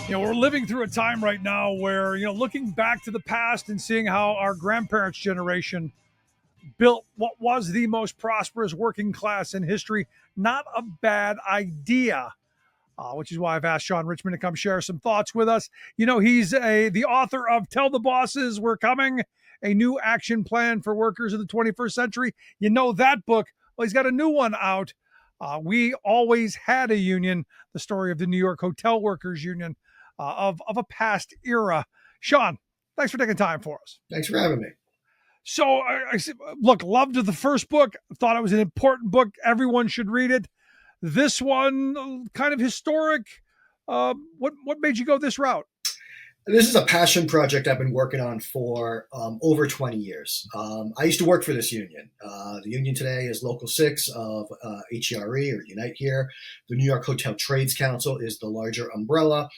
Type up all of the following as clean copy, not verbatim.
We're living through a time right now where, looking back to the past and seeing how our grandparents' generation built what was the most prosperous working class in history, not a bad idea. Which is why I've asked Shaun Richman to come share some thoughts with us. He's the author of Tell the Bosses We're Coming, a new action plan for workers in the 21st century. You know that book. Well, he's got a new one out. We always had a union, the story of the New York Hotel Workers Union of a past era. Shaun, thanks for taking time for us. Thanks for having me. So, look, loved the first book. Thought it was an important book. Everyone should read it. This one, kind of historic. What made you go this route? This is a passion project I've been working on for over 20 years. I used to work for this union. The union today is Local 6 of HERE or Unite Here. The New York Hotel Trades Council is the larger umbrella.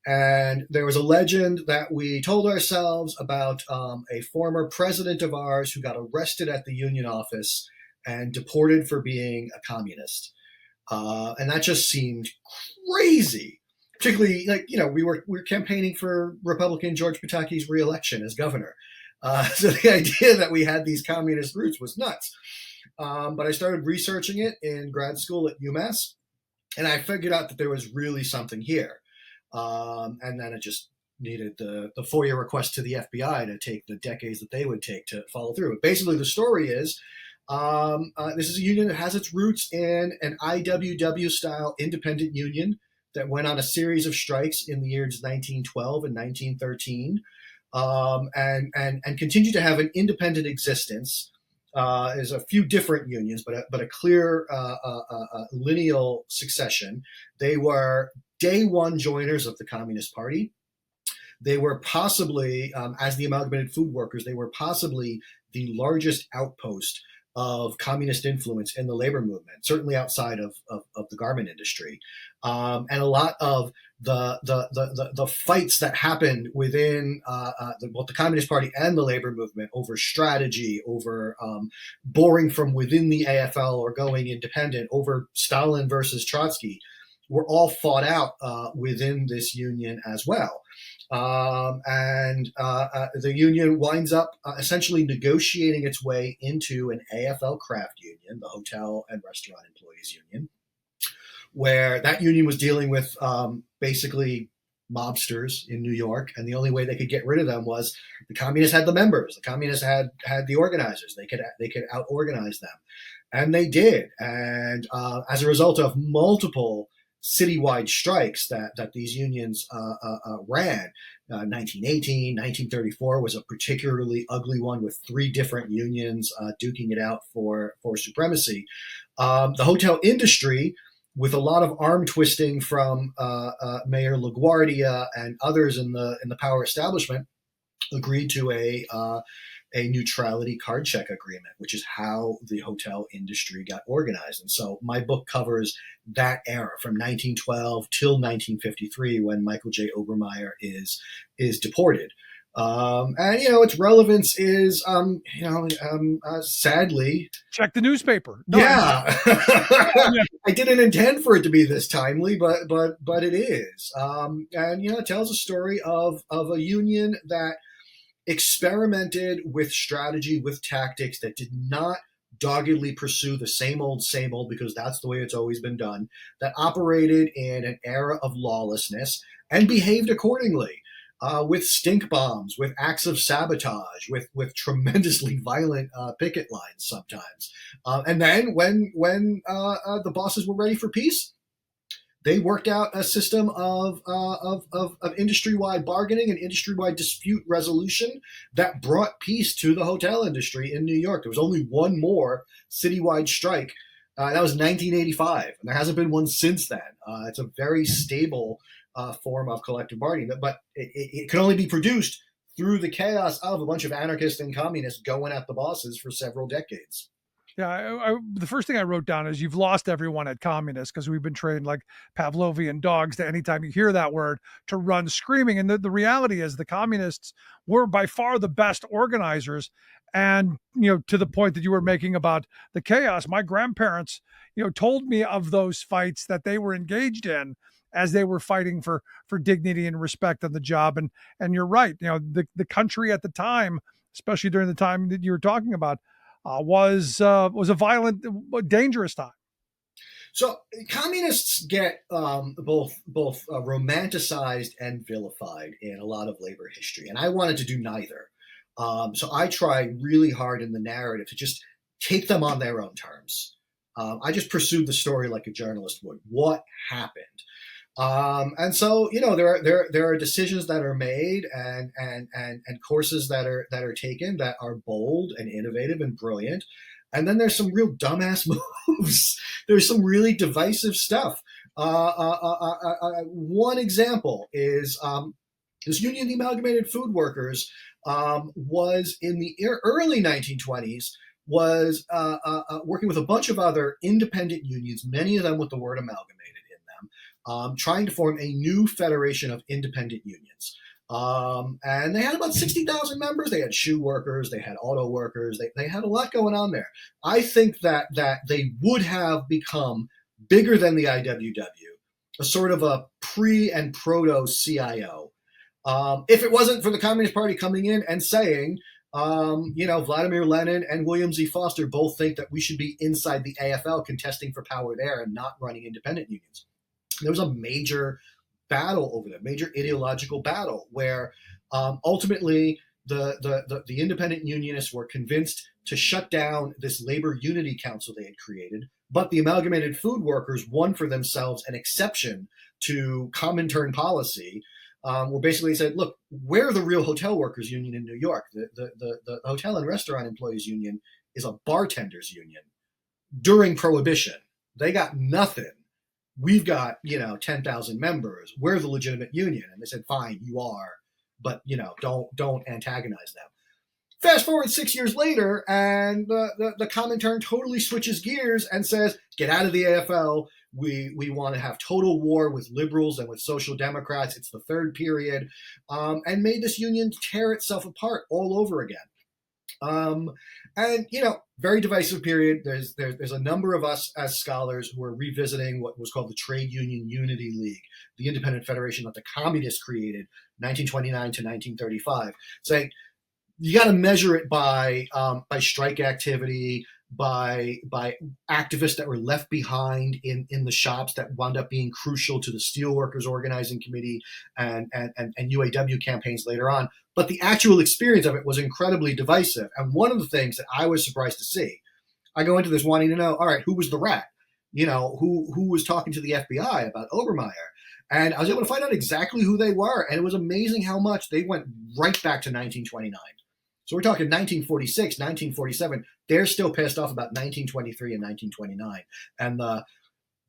And there was a legend that we told ourselves about a former president of ours who got arrested at the union office and deported for being a communist. And that just seemed crazy. Particularly, we were campaigning for Republican George Pataki's reelection as governor. So the idea that we had these communist roots was nuts. But I started researching it in grad school at UMass, and I figured out that there was really something here. And then it just needed the FOIA request to the FBI to take the decades that they would take to follow through. But basically, the story is this is a union that has its roots in an IWW-style independent union that went on a series of strikes in the years 1912 and 1913, and continued to have an independent existence. There's a few different unions, but a clear lineal succession. They were day one joiners of the Communist Party. They were possibly, as the Amalgamated Food Workers, they were possibly the largest outpost of communist influence in the labor movement, certainly outside of the garment industry. And a lot of the fights that happened within both the Communist Party and the labor movement over strategy, over boring from within the AFL or going independent, over Stalin versus Trotsky, were all fought out within this union as well. And the union winds up essentially negotiating its way into an AFL craft union, the Hotel and Restaurant Employees Union, where that union was dealing with basically mobsters in New York, and the only way they could get rid of them was the communists had the members, the communists had the organizers. They could out organize them, and they did. And as a result of multiple citywide strikes that these unions ran. 1918, 1934 was a particularly ugly one with three different unions duking it out for supremacy. The hotel industry, with a lot of arm twisting from Mayor LaGuardia and others in the power establishment, agreed to a neutrality card check agreement, which is how the hotel industry got organized. And so my book covers that era from 1912 till 1953, when Michael J. Obermeyer is deported. And its relevance is, sadly, check the newspaper. No, yeah, I didn't intend for it to be this timely, but it is. And it tells a story of a union that experimented with strategy, with tactics, that did not doggedly pursue the same old, because that's the way it's always been done, that operated in an era of lawlessness and behaved accordingly, with stink bombs, with acts of sabotage, with tremendously violent picket lines sometimes. And then when the bosses were ready for peace, they worked out a system of industry-wide bargaining and industry-wide dispute resolution that brought peace to the hotel industry in New York. There was only one more citywide strike. That was 1985, and there hasn't been one since then. It's a very stable form of collective bargaining, but it can only be produced through the chaos of a bunch of anarchists and communists going at the bosses for several decades. Yeah, the first thing I wrote down is you've lost everyone at communists, because we've been trained like Pavlovian dogs to, anytime you hear that word, to run screaming. And the reality is the communists were by far the best organizers. And, to the point that you were making about the chaos, my grandparents, told me of those fights that they were engaged in. as they were fighting for dignity and respect on the job. And you're right, the country at the time, especially during the time that you were talking about, was a violent, dangerous time. So communists get both romanticized and vilified in a lot of labor history, and I wanted to do neither. So I try really hard in the narrative to just take them on their own terms. I just pursued the story like a journalist would. What happened? And so there are decisions that are made and courses that are taken that are bold and innovative and brilliant. And then there's some real dumbass moves. There's some really divisive stuff. One example is this union, the Amalgamated Food Workers, was in the early 1920s, was working with a bunch of other independent unions, many of them with the word amalgamated in them, trying to form a new federation of independent unions. And they had about 60,000 members. They had shoe workers, they had auto workers, they had a lot going on there. I think that they would have become bigger than the IWW, a sort of a pre and proto CIO, if it wasn't for the Communist Party coming in and saying, Vladimir Lenin and William Z. Foster both think that we should be inside the AFL contesting for power there and not running independent unions. There was a major battle over that, major ideological battle, where ultimately the independent unionists were convinced to shut down this labor unity council they had created, but the Amalgamated Food Workers won for themselves an exception to Comintern policy, where basically said, look, we're the real hotel workers union in New York. The hotel and restaurant employees union is a bartenders union. During Prohibition, they got nothing. We've got 10,000 members. We're the legitimate union. And they said, fine, you are, but don't antagonize them. Fast forward 6 years later, and the Comintern totally switches gears and says, get out of the AFL. We want to have total war with liberals and with social democrats. It's the third period, and made this union tear itself apart all over again. And very divisive period. There's a number of us as scholars who are revisiting what was called the Trade Union Unity League, the independent federation that the communists created 1929 to 1935, saying you got to measure it by strike activity, by activists that were left behind in the shops that wound up being crucial to the Steelworkers Organizing Committee and UAW campaigns later on. But the actual experience of it was incredibly divisive. And one of the things that I was surprised to see, I go into this wanting to know, all right, who was the rat? Who was talking to the FBI about Obermeyer? And I was able to find out exactly who they were. And it was amazing how much they went right back to 1929. So we're talking 1946, 1947. They're still pissed off about 1923 and 1929. And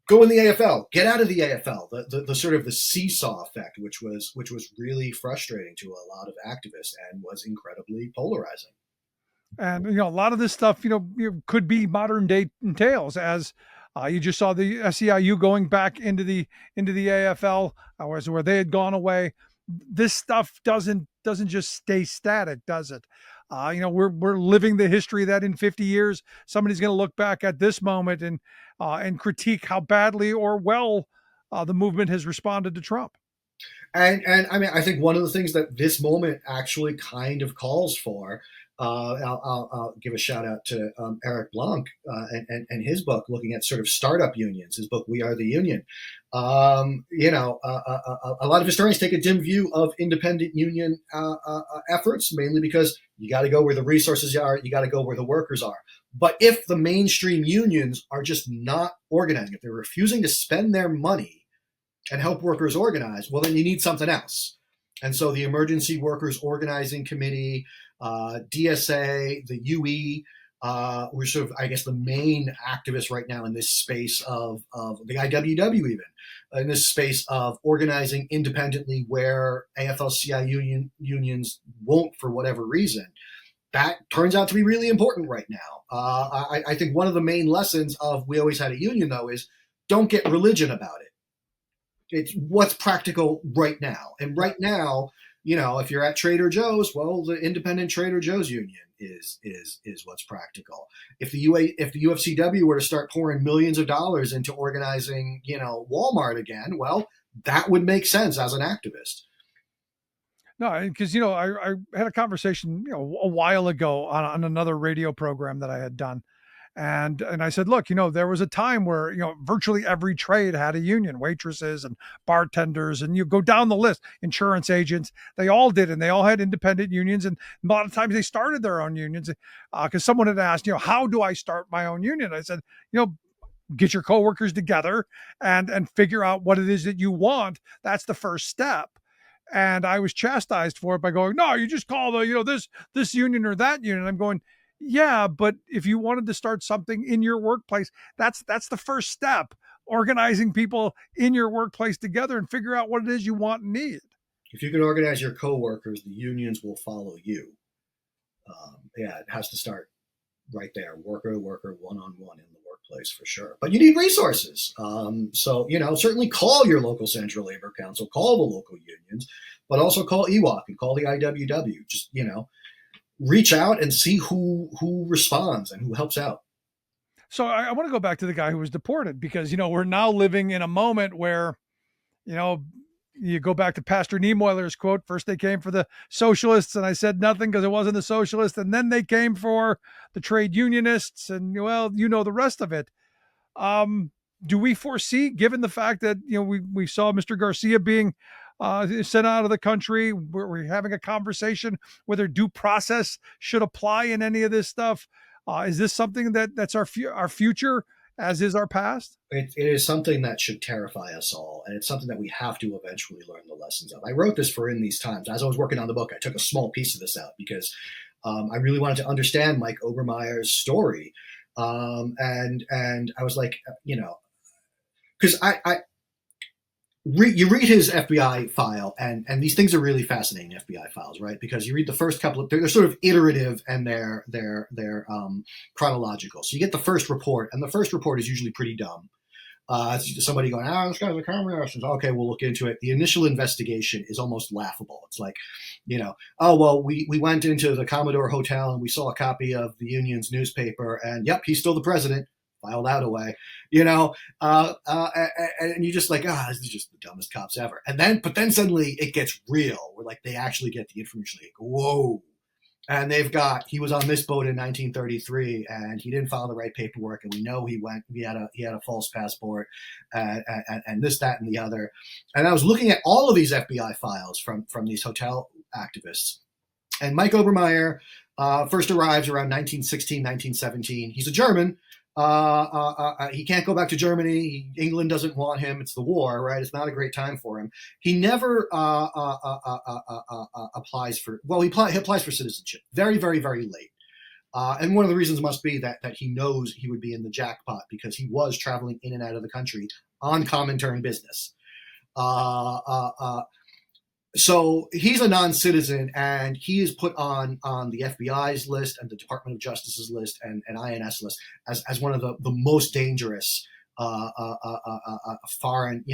go in the AFL, get out of the AFL, the sort of the seesaw effect, which was really frustrating to a lot of activists and was incredibly polarizing. And a lot of this stuff, could be modern day tales, as you just saw the SEIU going back into the AFL, where they had gone away. This stuff doesn't just stay static, does it? We're living the history that in 50 years somebody's going to look back at this moment and critique how badly or well the movement has responded to Trump. And I mean, I think one of the things that this moment actually kind of calls for, I'll give a shout out to Eric Blanc and his book looking at sort of startup unions, his book, We Are the Union. A lot of historians take a dim view of independent union efforts, mainly because you got to go where the resources are, you got to go where the workers are. But if the mainstream unions are just not organizing, if they're refusing to spend their money and help workers organize, well, then you need something else. And so the Emergency Workers Organizing Committee, DSA, the UE, we're sort of, I guess, the main activists right now in this space of the IWW, even in this space of organizing independently where AFL-CIO unions won't for whatever reason. That turns out to be really important right now. I think one of the main lessons of We Always Had a Union, though, is don't get religion about it. It's what's practical right now. And right now, if you're at Trader Joe's, well, the independent Trader Joe's union is what's practical. If the UFCW were to start pouring millions of dollars into organizing, Walmart again, well, that would make sense as an activist. No, because I had a conversation a while ago on another radio program that I had done, and I said, look, there was a time where virtually every trade had a union, waitresses and bartenders, and you go down the list, insurance agents, they all did, and they all had independent unions, and a lot of times they started their own unions because someone had asked, how do I start my own union? I said, get your coworkers together and figure out what it is that you want. That's the first step. And I was chastised for it by going, no, you just call the this union or that union. I'm going, yeah, but if you wanted to start something in your workplace, that's the first step. Organizing people in your workplace together and figure out what it is you want and need. If you can organize your coworkers, the unions will follow you. Yeah, it has to start right there, worker to worker, one on one in the workplace for sure. But you need resources. So, certainly call your local Central Labor Council, call the local unions, but also call EWOC and call the IWW. Just, reach out and see who responds and who helps out. So I want to go back to the guy who was deported because, we're now living in a moment where, you go back to Pastor Niemeyer's quote, first they came for the socialists and I said nothing because it wasn't the socialists. And then they came for the trade unionists and well, the rest of it. Do we foresee, given the fact that, we saw Mr. Garcia being sent out of the country, we're having a conversation whether due process should apply in any of this stuff. Is this something that's our future as is our past? It is something that should terrify us all, and it's something that we have to eventually learn the lessons of. I wrote this for In These Times. As I was working on the book, I took a small piece of this out because I really wanted to understand Mike Obermeyer's story. And I was like, because you read his FBI file, and these things are really fascinating FBI files, right? Because you read the first couple of, they're sort of iterative and they're chronological. So you get the first report, and the first report is usually pretty dumb. It's somebody going, this guy's a communist. Okay, we'll look into it. The initial investigation is almost laughable. It's like, oh, well, we went into the Commodore Hotel and we saw a copy of the union's newspaper, and yep, he's still the president. Filed out away, and you're just like, this is just the dumbest cops ever. But then suddenly it gets real. Where like they actually get the information. Like, whoa. And he was on this boat in 1933 and he didn't file the right paperwork. And we know he had a false passport and this, that, and the other. And I was looking at all of these FBI files from these hotel activists. And Mike Obermeyer first arrives around 1916, 1917. He's a German. He can't go back to Germany. England doesn't want him. It's the war, right? It's not a great time for him. He never applies for. Well, he applies for citizenship very, very, very late. And one of the reasons must be that he knows he would be in the jackpot because he was traveling in and out of the country on Comintern business. So he's a non-citizen, and he is put on the FBI's list and the Department of Justice's list and INS list as one of the most dangerous foreign,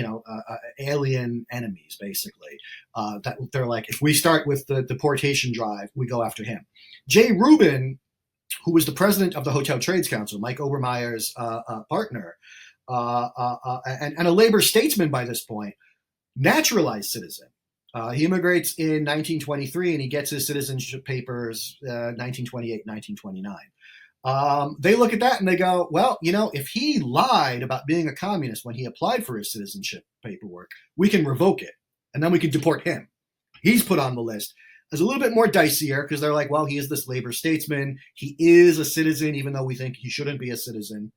alien enemies, basically. That they're like, if we start with the deportation drive, we go after him. Jay Rubin, who was the president of the Hotel Trades Council, Mike Obermeyer's partner, and a labor statesman by this point, naturalized citizen. He immigrates in 1923 and he gets his citizenship papers 1928, 1929. They look at that and they go, well, if he lied about being a communist when he applied for his citizenship paperwork, we can revoke it and then we can deport him. He's put on the list. It's a little bit more dicier because they're like, well, he is this labor statesman. He is a citizen, even though we think he shouldn't be a citizen.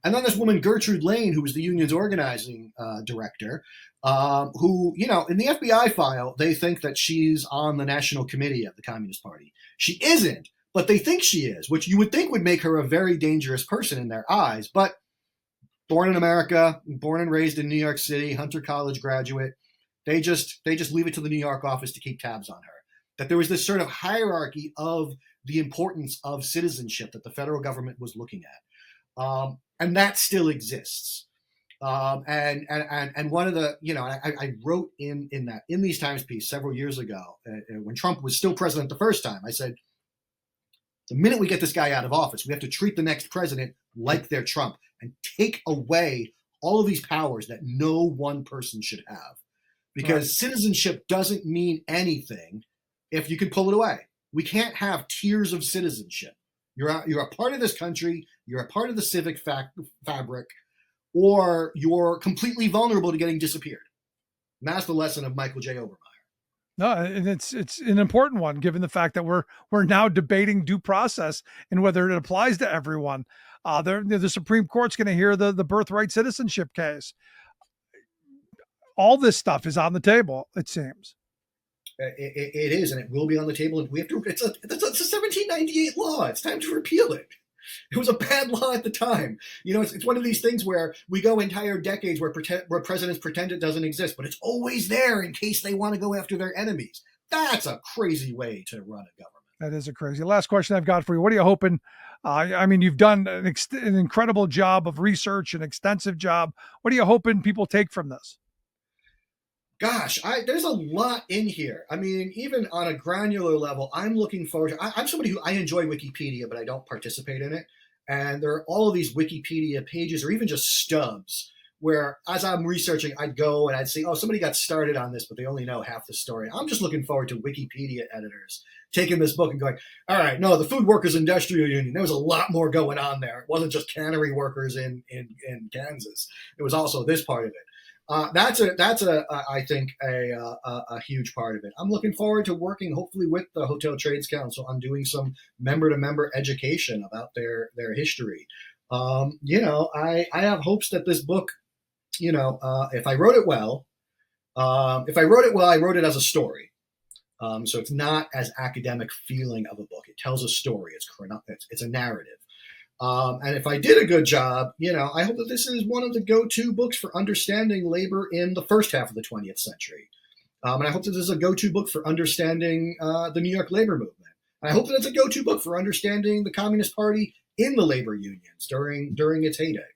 And then this woman, Gertrude Lane, who was the union's organizing director, who, in the FBI file, they think that she's on the national committee of the Communist Party. She isn't, but they think she is, which you would think would make her a very dangerous person in their eyes. But born in America, born and raised in New York City, Hunter College graduate, they just leave it to the New York office to keep tabs on her. That there was this sort of hierarchy of the importance of citizenship that the federal government was looking at. And that still exists. And one of the, I wrote in These Times piece several years ago when Trump was still president the first time. I said, the minute we get this guy out of office, we have to treat the next president like they're Trump and take away all of these powers that no one person should have, because Right. citizenship doesn't mean anything if you can pull it away. We can't have tiers of citizenship. You're a part of this country, you're a part of the civic fabric, or you're completely vulnerable to getting disappeared. And that's the lesson of Michael J. Obermeyer. No, and it's an important one given the fact that we're now debating due process and whether it applies to everyone. The Supreme Court's going to hear the birthright citizenship case. All this stuff is on the table, it seems. It is, and it will be on the table. And we have to. It's a 1798 law. It's time to repeal it. It was a bad law at the time. It's one of these things where we go entire decades where presidents pretend it doesn't exist, but it's always there in case they want to go after their enemies. That's a crazy way to run a government. That is a crazy. Last question I've got for you. What are you hoping? I mean, you've done an incredible job of research, an extensive job. What are you hoping people take from this? Gosh, there's a lot in here. I mean, even on a granular level, I'm looking forward to. I'm somebody who I enjoy Wikipedia, but I don't participate in it. And there are all of these Wikipedia pages, or even just stubs, where as I'm researching, I'd go and I'd see, oh, somebody got started on this, but they only know half the story. I'm just looking forward to Wikipedia editors taking this book and going, all right, no, the Food Workers Industrial Union. There was a lot more going on there. It wasn't just cannery workers in Kansas. It was also this part of it. That's I think a huge part of it. I'm looking forward to working hopefully with the Hotel Trades Council on doing some member to member education about their history. I have hopes that this book, if I wrote it well, I wrote it as a story. So it's not as academic feeling of a book. It tells a story. It's a narrative. And if I did a good job, I hope that this is one of the go-to books for understanding labor in the first half of the 20th century. And I hope that this is a go-to book for understanding the New York labor movement. And I hope that it's a go-to book for understanding the Communist Party in the labor unions during its heyday.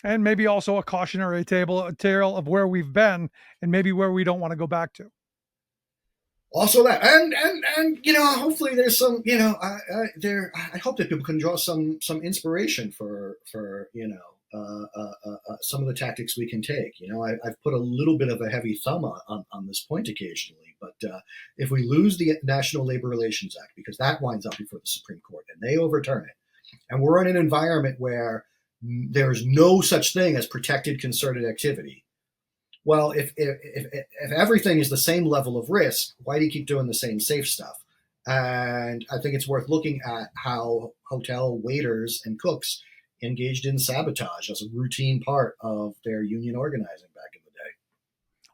And maybe also a cautionary tale of where we've been and maybe where we don't want to go back to. Also that, and hopefully there's some, I hope that people can draw some inspiration for some of the tactics we can take. I've put a little bit of a heavy thumb on this point occasionally, but if we lose the National Labor Relations Act, because that winds up before the Supreme Court and they overturn it, and we're in an environment where there's no such thing as protected concerted activity. Well, if everything is the same level of risk, why do you keep doing the same safe stuff? And I think it's worth looking at how hotel waiters and cooks engaged in sabotage as a routine part of their union organizing back in the day.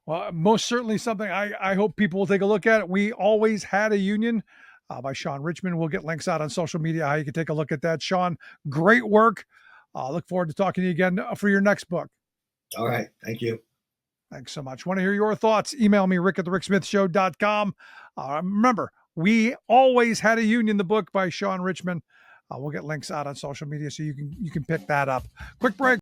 Well, most certainly something I hope people will take a look at. We Always Had a Union by Shaun Richman. We'll get links out on social media how you can take a look at that. Shaun, great work. Look forward to talking to you again for your next book. All right. Thank you. Thanks so much. Want to hear your thoughts? Email me, rick@thericksmithshow.com. Remember, We Always Had a Union, the book by Shaun Richman. We'll get links out on social media so you can pick that up. Quick break.